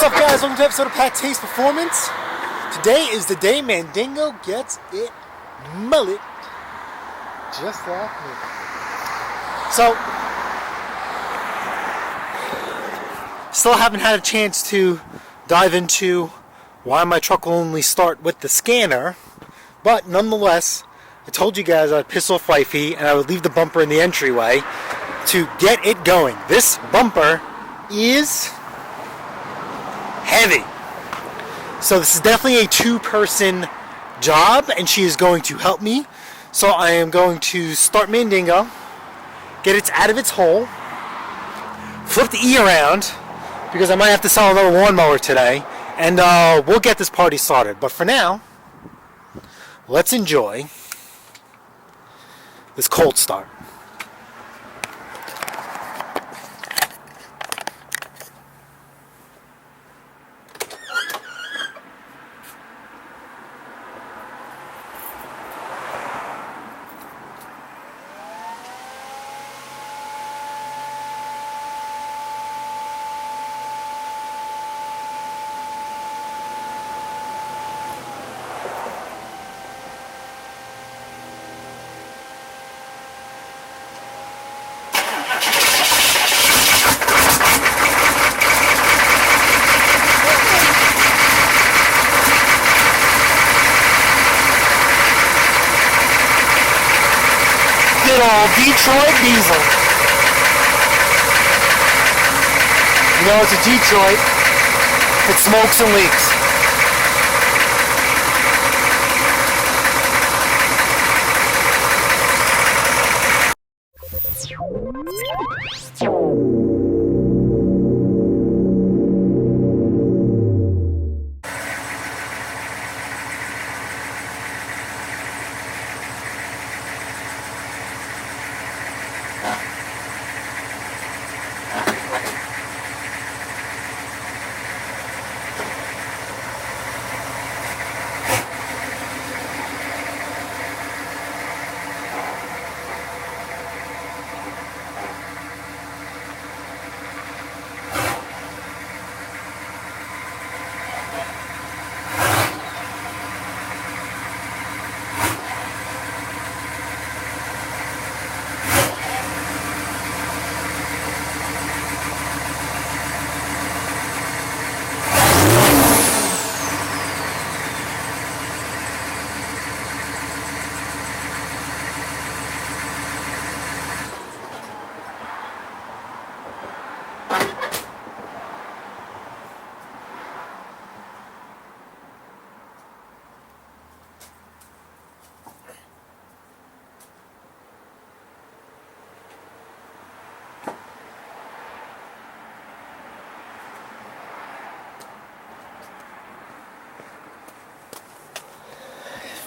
What's up, guys? Welcome to an episode of PATTAY'S Performance. Today is the day Mandingo gets it mullet, just like me. So, still haven't had a chance to dive into why my truck will only start with the scanner, but nonetheless, I told you guys I'd piss off wifey and I would leave the bumper in the entryway to get it going. This bumper is heavy. So this is definitely a two-person job, and she is going to help me. So I am going to start Mandingo, get it out of its hole, flip the E around, because I might have to sell another lawnmower today, and we'll get this party started. But for now, let's enjoy this cold start. Good old Detroit diesel. You know, it's a Detroit. It smokes and leaks.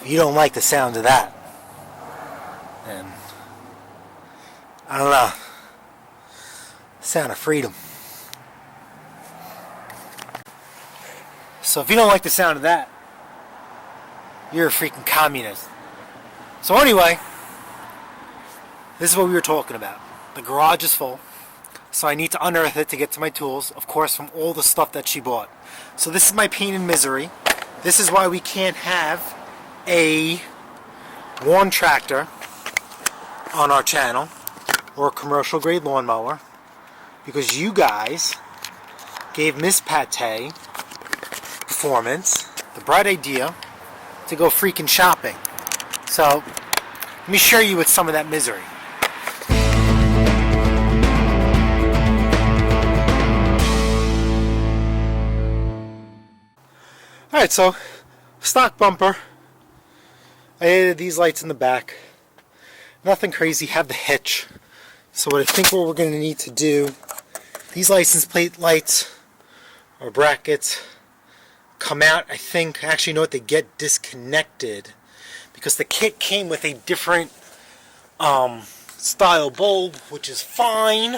You don't like the sound of that, and I don't know, sound of freedom. So if you don't like the sound of that, you're a freaking communist. So anyway, this is what we were talking about. The garage is full, so I need to unearth it to get to my tools, of course, from all the stuff that she bought. So this is my pain and misery. This is why we can't have a lawn tractor on our channel or a commercial grade lawnmower, because you guys gave Miss Pattay Performance the bright idea to go freaking shopping. So let me share you with some of that misery. Alright, so stock bumper. I added these lights in the back. Nothing crazy, have the hitch. So what I think what we're going to need to do, these license plate lights or brackets come out, I think, actually, you know what, they get disconnected because the kit came with a different style bulb, which is fine.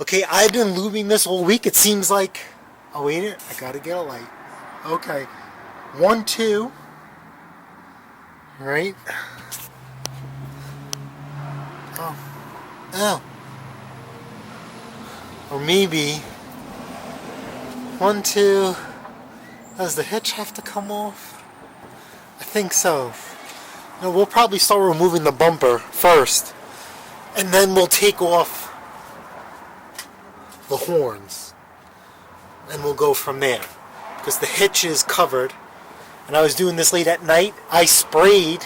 Okay, I've been lubing this whole week. It seems like, oh wait a minute, I gotta get a light. Okay, 1, 2, right? Oh, or maybe 1, 2. Does the hitch have to come off? I think so. No, we'll probably start removing the bumper first, and then we'll take off the horns, and we'll go from there. Because the hitch is covered, and I was doing this late at night. I sprayed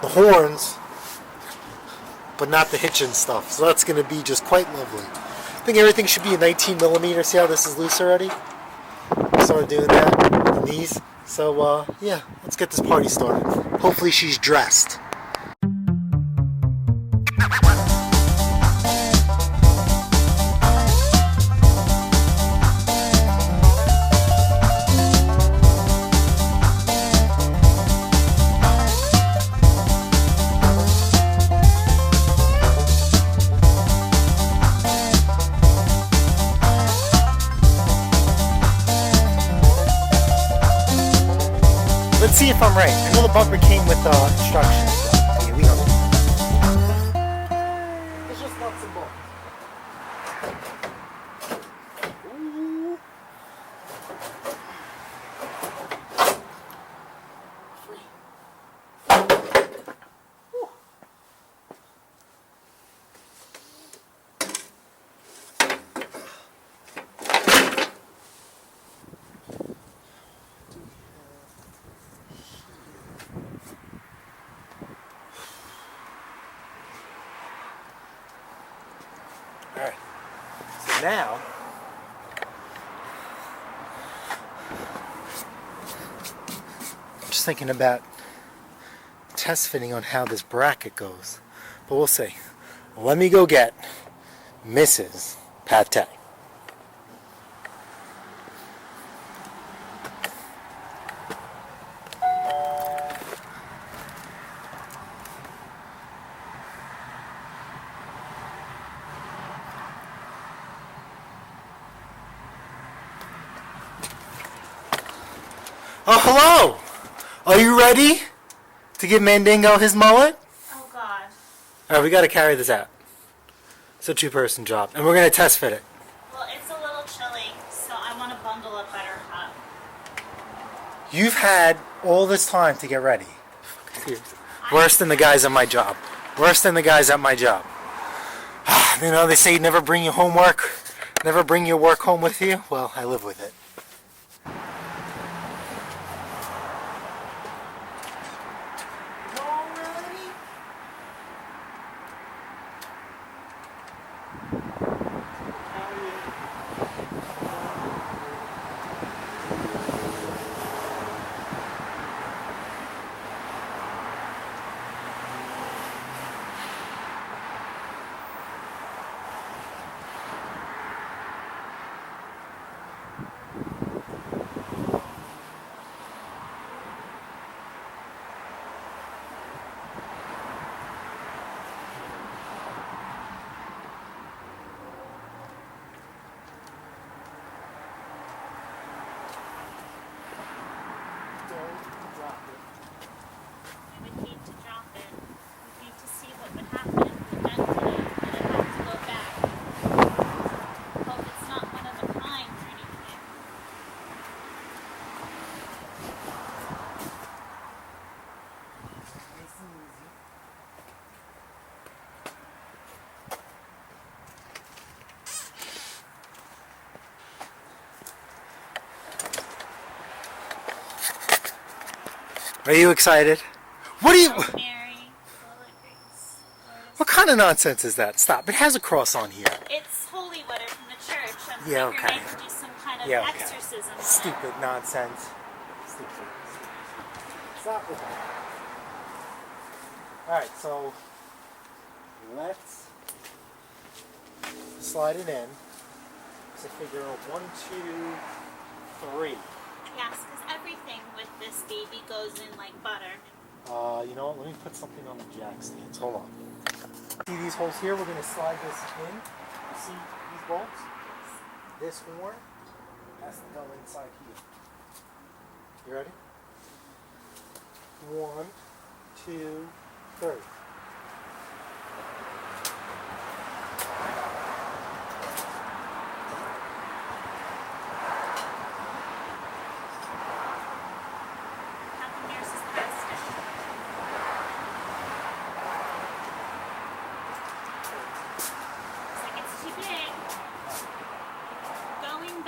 the horns, but not the hitch and stuff. So that's going to be just quite lovely. I think everything should be a 19mm. See how this is loose already? I started doing that in these. So yeah, let's get this party started. Hopefully she's dressed. Let's see if I'm right. I know the bumper came with instructions. So here we go. It's just nuts and bolts. Ooh. Free. Woo. Alright, so now, I'm just thinking about test fitting on how this bracket goes, but we'll see. Let me go get Mrs. Pattay. Oh, hello! Are you ready to give Mandingo his mullet? Oh, God. Alright, we gotta carry this out. It's a two-person job, and we're gonna test fit it. Well, it's a little chilly, so I want to bundle up better up. You've had all this time to get ready. Worse than the guys at my job. Worse than the guys at my job. You know, they say never bring your homework, never bring your work home with you. Well, I live with it. We would need to drop it. We need to see what would happen if we dented it, and it had to go back. Hope it's not one of a kind or anything. Are you excited? What are you... Mary, Mullet Grace. What kind of nonsense is that? Stop. It has a cross on here. It's holy water from the church. I'm Yeah, figuring okay. I could do some kind of Yeah, okay. exorcism on it. Stupid nonsense. Stupid. Stop with that. Alright, so let's slide it in. So figure 1, 2, 3. Yes, because everything with this baby goes in like butter. You know what? Let me put something on the jack stands. Hold on. See these holes here? We're going to slide this in. See these bolts? This horn has to go inside here. You ready? 1, 2, 3.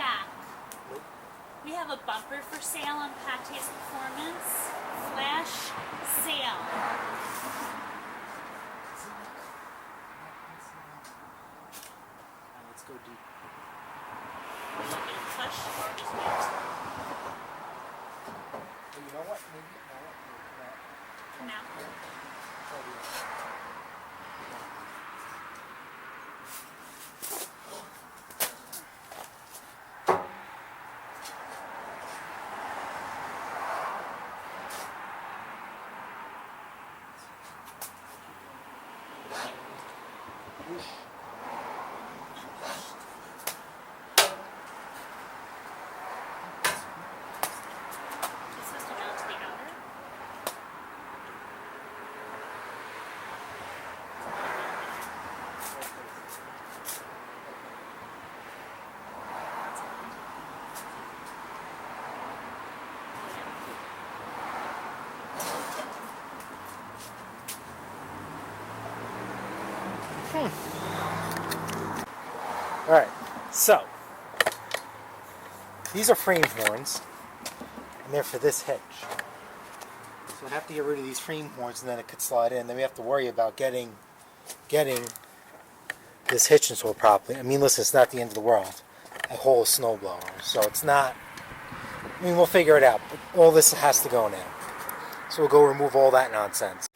back. We have a bumper for sale on PATTAY'S Performance. Flash sale. Let's go deep. We're looking at flush or just mix. You know what? Maybe Come out. This has to mount to the outer. Alright, so these are frame horns, and they're for this hitch. So I'd have to get rid of these frame horns, and then it could slide in. Then we have to worry about getting this hitch installed properly. I mean, listen, it's not the end of the world. I haul a snowblower, so it's not. I mean, we'll figure it out. But all this has to go now. So we'll go remove all that nonsense.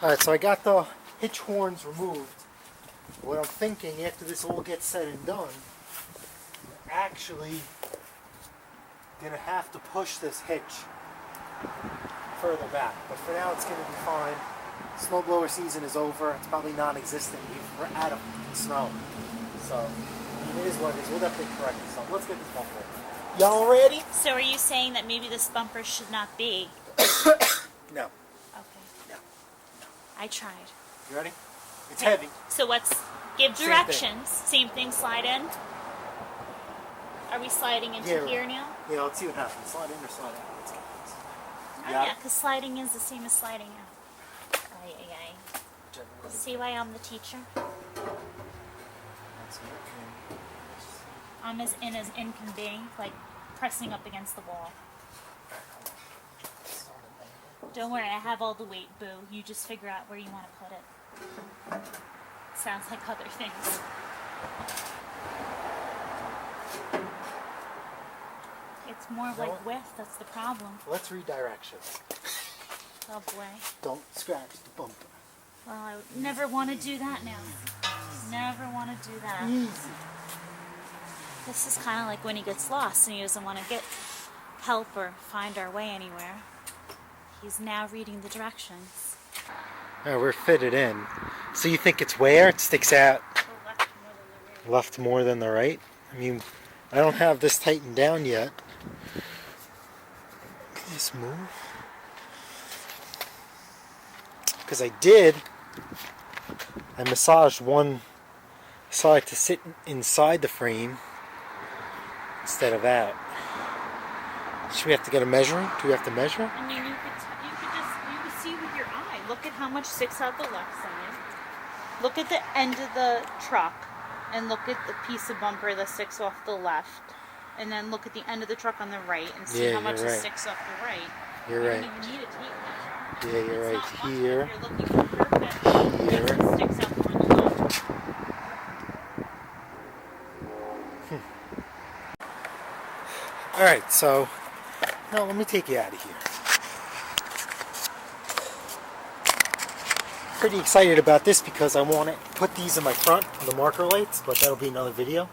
Alright, so I got the hitch horns removed. What I'm thinking after this all gets said and done, I'm actually gonna have to push this hitch further back. But for now it's gonna be fine. Snowblower season is over. It's probably non-existent. We're out of snow. So it is what it is. We'll definitely correct this up. Let's get this bumper. Y'all ready? So are you saying that maybe this bumper should not be? No. Okay. No. I tried. You ready? It's Okay. heavy. So let's give Same directions. Same thing, slide in. Are we sliding into Yeah. here now? Yeah, let's see what happens. Slide in or slide out. Let's get this. Oh Got yeah, it? because sliding is the same as sliding out. Ay, ay, ay. Whichever way. See why I'm the teacher? That's okay. I'm as in can be, like pressing up against the wall. Don't worry, I have all the weight, boo. You just figure out where you want to put it. Sounds like other things. It's more of know like what? width, that's the problem. Let's read directions. Oh boy. Don't scratch the bumper. Well, I would never want to do that now. Never want to do that. Easy. This is kind of like when he gets lost and he doesn't want to get help or find our way anywhere. He's now reading the directions. Alright, we're fitted in. So you think it's where? It sticks out The left more than the right. left more than the right? I mean, I don't have this tightened down yet. Can this move? Because I massaged one side to sit inside the frame instead of out. Should we have to get a measuring? Do we have to measure? I mean, you could see with your eye. Look at how much sticks out the left side. Look at the end of the truck, and look at the piece of bumper that sticks off the left, and then look at the end of the truck on the right, and see Yeah, how much you're right. sticks off the right. You're You right. don't even need a tape measure. Yeah, you're It's right. not much Here. if you're looking for perfect. Here. It sticks out more on the left. Alright, so now let me take you out of here. Pretty excited about this because I want to put these in my front on the marker lights, but that'll be another video.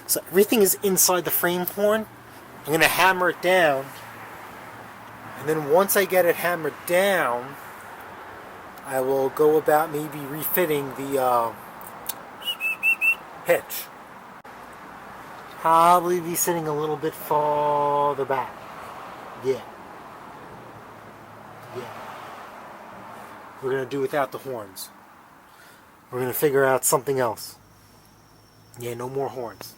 So everything is inside the frame horn. I'm going to hammer it down, and then once I get it hammered down, I will go about maybe refitting the hitch. Probably be sitting a little bit farther back. Yeah. We're going to do without the horns. We're going to figure out something else. Yeah, no more horns.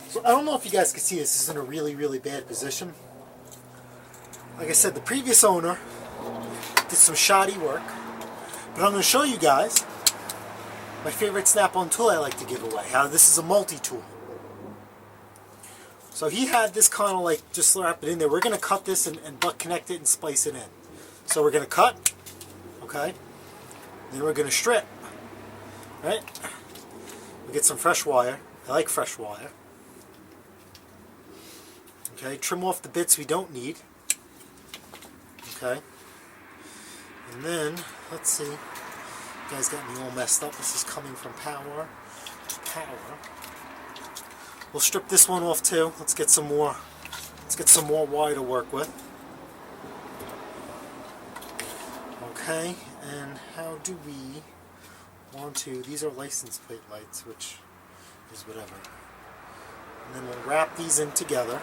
So I don't know if you guys can see this. This is in a really, really bad position. Like I said, the previous owner did some shoddy work. But I'm going to show you guys my favorite snap-on tool I like to give away. How this is a multi-tool. So he had this kind of like, just slap it in there. We're going to cut this and butt connect it and splice it in. So we're going to cut, okay? Then we're going to strip, right? We get some fresh wire. I like fresh wire. Okay, trim off the bits we don't need. Okay. And then, let's see. You guys got me all messed up. This is coming from power to power. We'll strip this one off too. Let's get some more wire to work with. Okay, and how do we want to, these are license plate lights, which is whatever. And then we'll wrap these in together,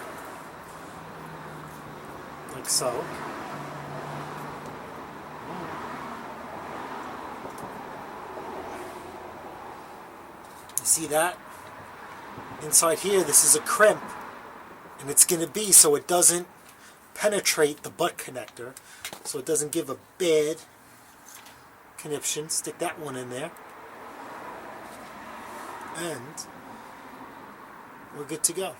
like so. You see that? Inside here, this is a crimp, and it's going to be so it doesn't penetrate the butt connector, so it doesn't give a bad conniption. Stick that one in there, and we're good to go.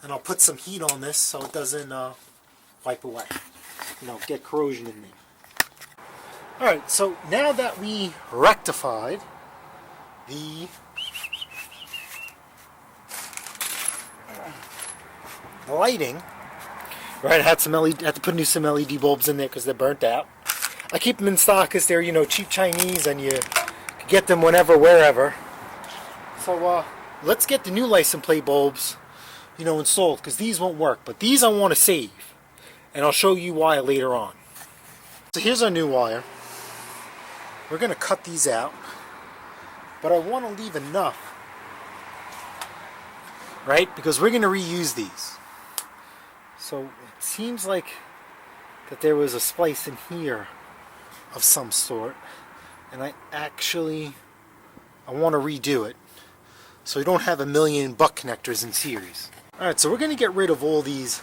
And I'll put some heat on this so it doesn't wipe away, get corrosion in there. Alright, so now that we rectified the lighting, right? I had to put some LED bulbs in there because they're burnt out. I keep them in stock because they're cheap Chinese and you can get them whenever, wherever. So let's get the new license plate bulbs, installed, because these won't work. But these I want to save, and I'll show you why later on. So here's our new wire. We're going to cut these out, but I want to leave enough, right? Because we're going to reuse these. So it seems like that there was a splice in here of some sort, and I want to redo it so we don't have a million butt connectors in series. Alright, so we're going to get rid of all these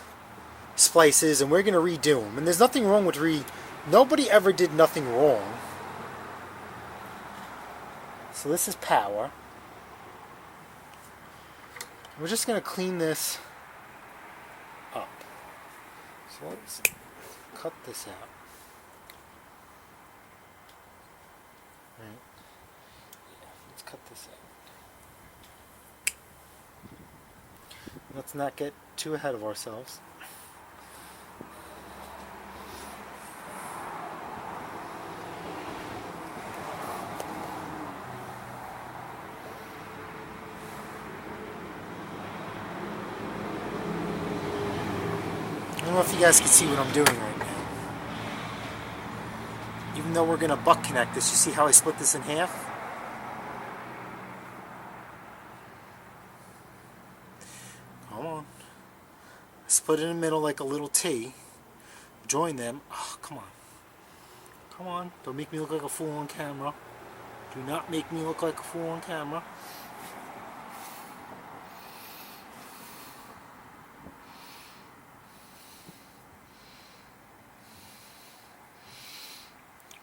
splices and we're going to redo them. And there's nothing wrong with nobody ever did nothing wrong. So this is power. We're just going to clean this up. So let's cut this out. Right. Yeah, let's cut this out. Let's not get too ahead of ourselves. I don't know if you guys can see what I'm doing right now. Even though we're going to butt connect this, you see how I split this in half? Come on. Split it in the middle like a little T. Join them. Oh, come on. Come on. Don't make me look like a fool on camera. Do not make me look like a fool on camera.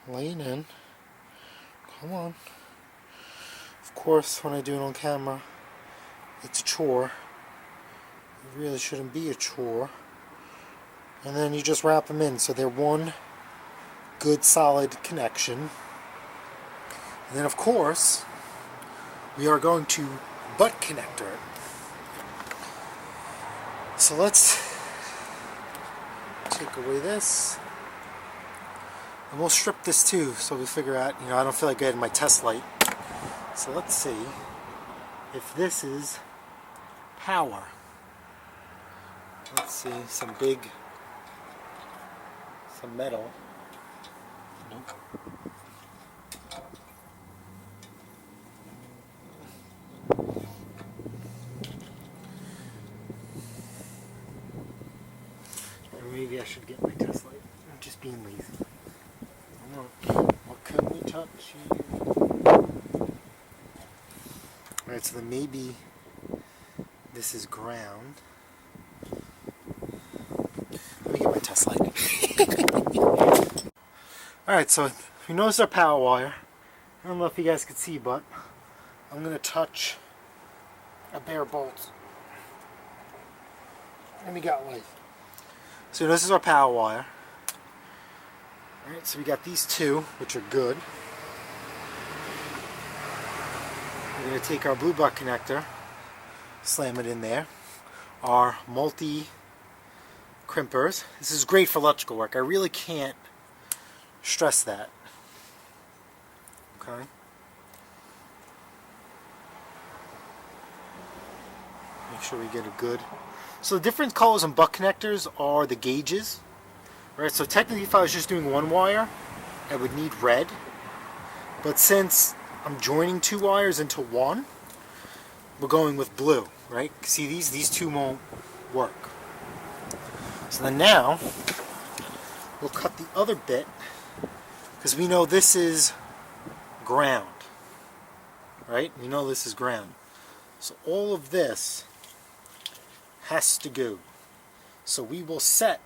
Laying in. Come on. Of course, when I do it on camera, it's a chore. It really shouldn't be a chore. And then you just wrap them in so they're one good solid connection. And then of course, we are going to butt connector it. So let's take away this. And we'll strip this too, so we figure out, I don't feel like getting my test light. So let's see if this is power. let's see, some metal. Nope. Or maybe I should get my test light. I'm just being lazy. I don't know. What can we touch here? Alright, so then maybe this is ground. Let me get my test light. Alright, so we notice our power wire. I don't know if you guys can see, but I'm going to touch a bare bolt. And we got light. So this is our power wire. Alright, so we got these two, which are good. We're going to take our blue butt connector, slam it in there. Our multi crimpers. This is great for electrical work. I really can't stress that. Okay. Make sure we get a good. So the different colors on butt connectors are the gauges. Right, so technically if I was just doing one wire, I would need red. But since I'm joining two wires into one, we're going with blue, right? See, these two won't work. So then now, we'll cut the other bit, because we know this is ground, right? We know this is ground. So all of this has to go. So we will set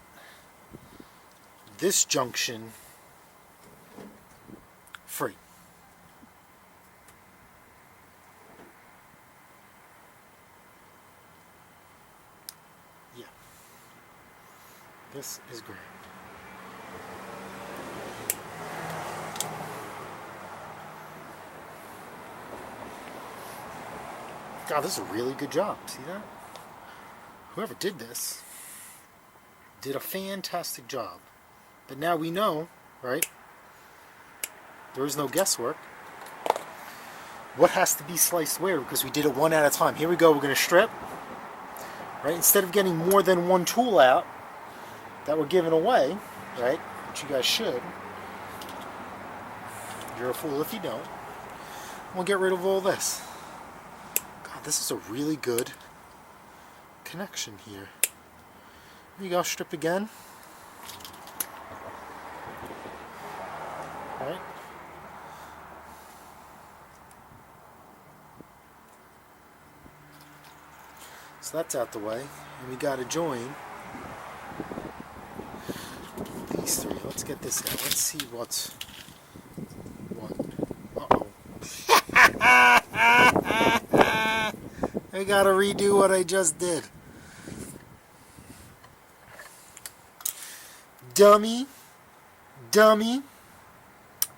this junction free. Yeah. This is ground. God, this is a really good job. See that? Whoever did this did a fantastic job. But now we know, right? There is no guesswork. What has to be sliced where? Because we did it one at a time. Here we go. We're going to strip. Right? Instead of getting more than one tool out that we're giving away, right? Which you guys should. You're a fool if you don't. We'll get rid of all this. God, this is a really good connection here. Here you go. Strip again. Right? So that's out the way, and we got to join these three. Let's get this out. Let's see what's what. Uh-oh. I got to redo what I just did. Dummy. Dummy.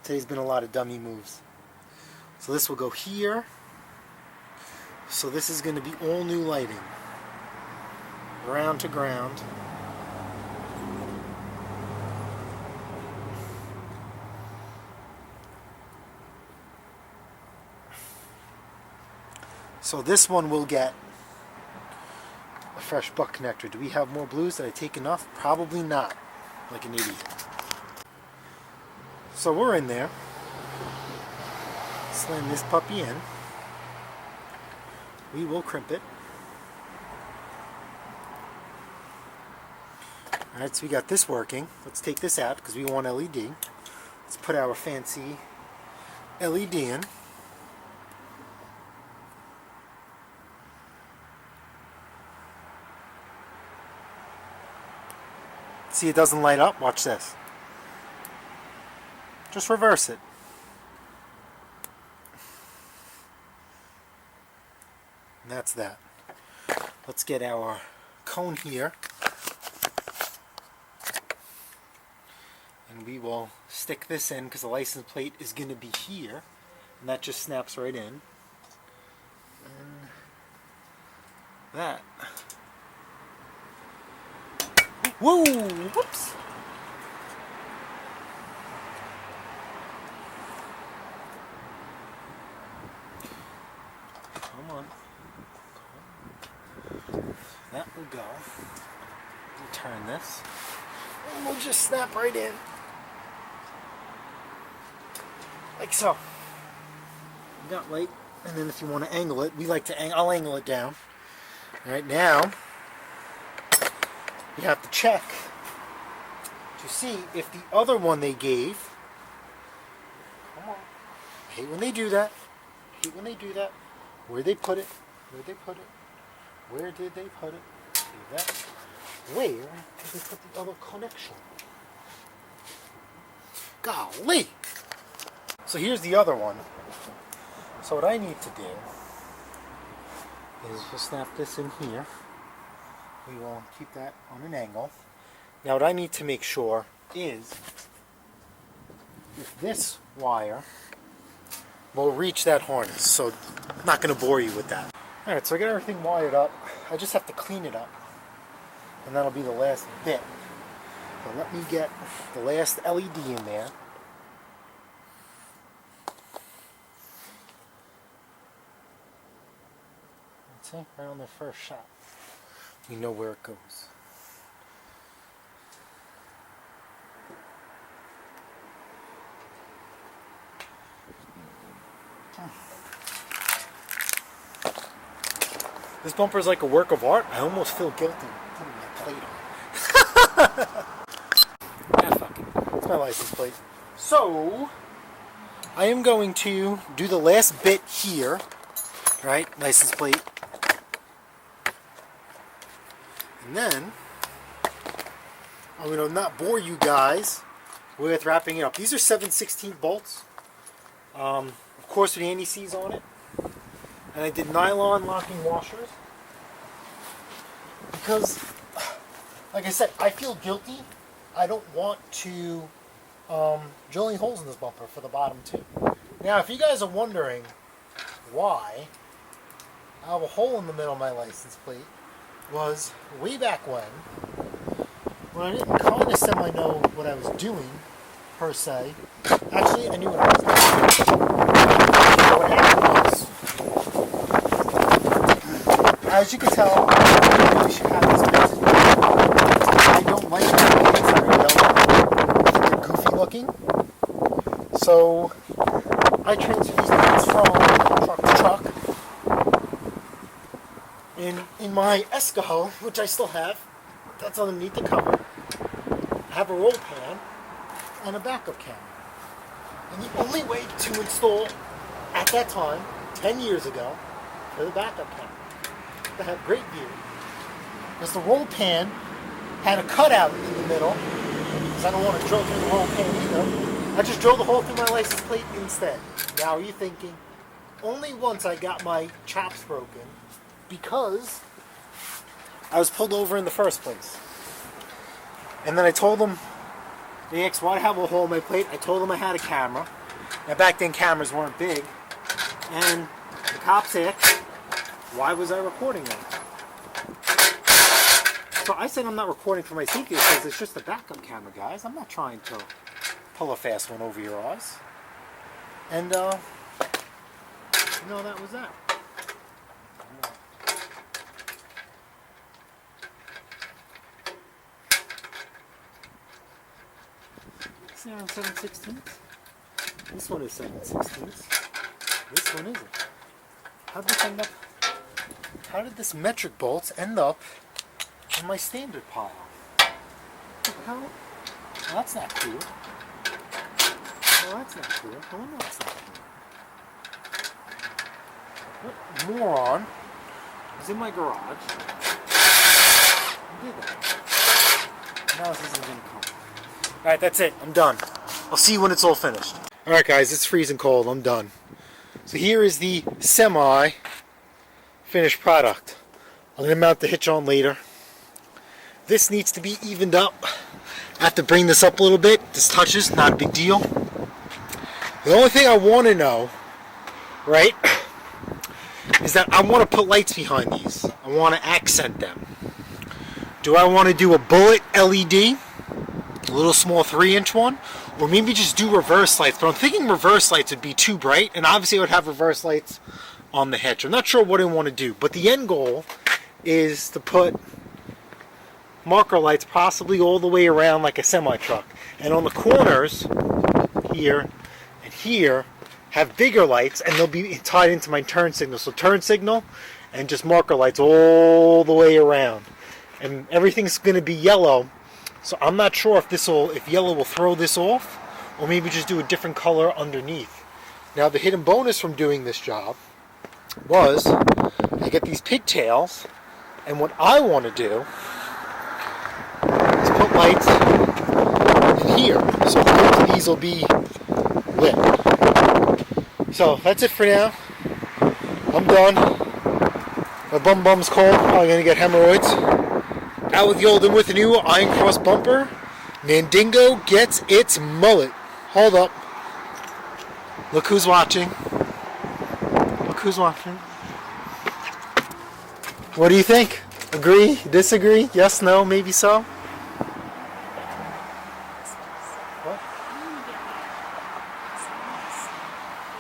Today's been a lot of dummy moves. So this will go here. So this is going to be all new lighting. Ground to ground. So this one will get a fresh butt connector. Do we have more blues? Did I take enough? Probably not. Like an idiot. So we're in there. Slam this puppy in. We will crimp it. Alright, so we got this working. Let's take this out because we want LED. Let's put our fancy LED in. See, it doesn't light up? Watch this. Just reverse it. And that's that. Let's get our cone here. And we will stick this in because the license plate is going to be here. And that just snaps right in. And that. Whoa! Whoops! Come on. That will go. turn this. And we'll just snap right in. Like so. You got light. And then if you want to angle it, we like to I'll angle it down. Alright, now you have to check to see if the other one they gave, come on, I hate when they do that, I hate when they do that, where they put it, where did they put it, where did they put it, see that, where did they put the other connection, golly. So here's the other one. So what I need to do is just snap this in here. We will keep that on an angle. Now what I need to make sure is if this wire will reach that harness. So I'm not going to bore you with that. Alright, so I got everything wired up. I just have to clean it up. And that'll be the last bit. So let me get the last LED in there. Right on the first shot. We know where it goes. This bumper is like a work of art. I almost feel guilty putting my plate on. Ah, fuck it. It's my license plate. So, I am going to do the last bit here. Right? License plate. And then, I'm going to not bore you guys with wrapping it up. These are 7/16 bolts. Of course with anti-seize on it. And I did nylon locking washers. Because, like I said, I feel guilty. I don't want to drill any holes in this bumper for the bottom too. Now, if you guys are wondering why I have a hole in the middle of my license plate, was way back when I didn't kind of semi-know what I was doing, per se. Actually, I knew what I was doing. What happened was, as you can tell, I really should have this bit. I don't like the plates that are yellow. They're goofy looking. So, I transfer these plates from truck to truck. In my Escaho, which I still have, that's underneath the cover, I have a roll pan and a backup camera. And the only way to install, at that time, 10 years ago, for the backup camera, to have great view, was the roll pan had a cutout in the middle, because I don't want to drill through the roll pan either. I just drilled the hole through my license plate instead. Now, are you thinking, only once I got my chops broken, because I was pulled over in the first place. And then I told them, they asked why I have a hole in my plate. I told them I had a camera. Now back then cameras weren't big. And the cops asked, why was I recording them? So I said I'm not recording for my safety because it's just a backup camera, guys. I'm not trying to pull a fast one over your eyes. And, that was that. See on 7/16. This one is 7/16. This one isn't. How did this metric bolts end up in my standard pile? How? Well, that's not cool. Well, that's not cool. Oh, no, that's not cool. What moron is in my garage? Who did that? Now this isn't going to come. Alright, that's it. I'm done. I'll see you when it's all finished. Alright guys, it's freezing cold. I'm done. So here is the semi-finished product. I'm going to mount the hitch on later. This needs to be evened up. I have to bring this up a little bit. This touches, not a big deal. The only thing I want to know, right, is that I want to put lights behind these. I want to accent them. Do I want to do a bullet LED? A little small 3-inch one, or maybe just do reverse lights, but I'm thinking reverse lights would be too bright, and obviously I would have reverse lights on the hitch. I'm not sure what I want to do, but the end goal is to put marker lights possibly all the way around like a semi-truck. And on the corners, here and here, have bigger lights, and they'll be tied into my turn signal. So turn signal and just marker lights all the way around. And everything's going to be yellow. So I'm not sure if yellow will throw this off, or maybe just do a different color underneath. Now the hidden bonus from doing this job was I get these pigtails, and what I want to do is put lights in here, so both of these will be lit. So that's it for now. I'm done. My bum's cold. I'm gonna get hemorrhoids. Out with the old and with the new Iron Cross bumper. Mandingo gets its mullet. Hold up. Look who's watching. Look who's watching. What do you think? Agree? Disagree? Yes? No? Maybe so? What?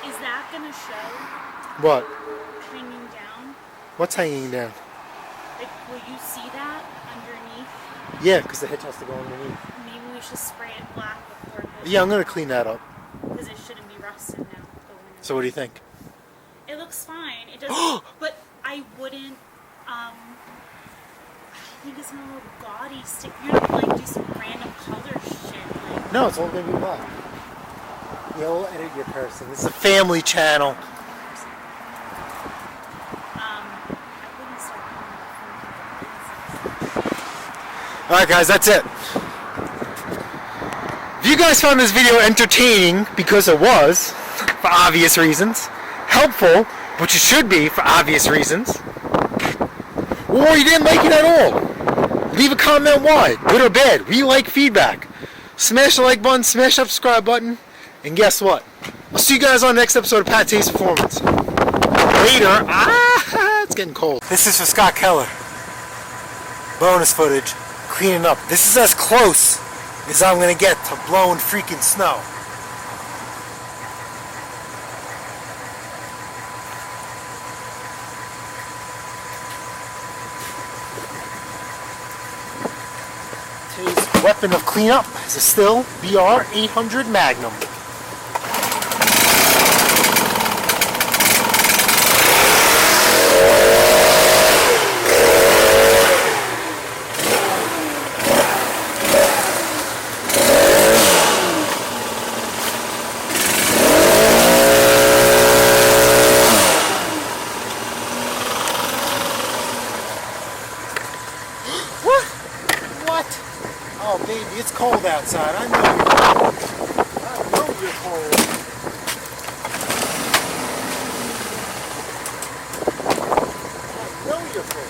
Is that gonna show? What? Hanging down? What's hanging down? Like, will you see that underneath? Yeah, because the hitch has to go underneath. Maybe we should spray it black before it goes. Yeah, I'm going to clean that up. Because it shouldn't be rusted now. So what do you think? It looks fine. It doesn't. But I wouldn't. I think it's gonna look gaudy. You're gonna like do some random color shit. Like. No, it's all going to be black. Yeah, we'll edit your person. This is a family channel. I wouldn't start doing Alright guys, that's it. If you guys found this video entertaining, because it was, for obvious reasons, helpful, which it should be for obvious reasons, or you didn't like it at all, leave a comment why, good or bad. We like feedback. Smash the like button, smash that subscribe button, and guess what? I'll see you guys on the next episode of PATTAY'S Performance. Later. It's getting cold. This is for Scott Keller. Bonus footage, cleaning up. This is as close as I'm gonna get to blowing freaking snow. Today's weapon of cleanup is a Stihl BR 800 Magnum. Oh baby, it's cold outside. I know you're cold. I know you're cold. I know you're cold.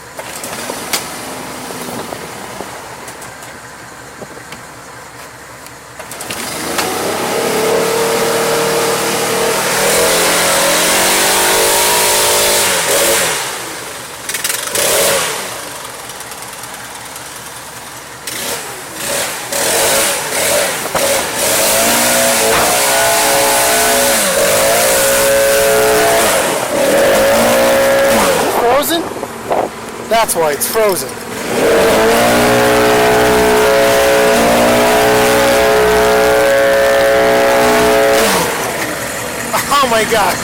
That's why it's frozen. Oh my God.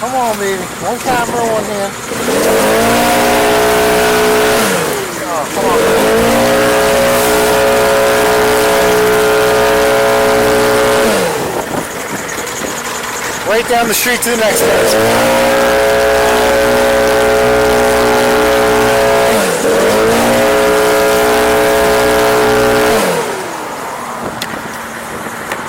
Come on, baby. One camera, one hand. Oh, come on. Right down the street to the next person.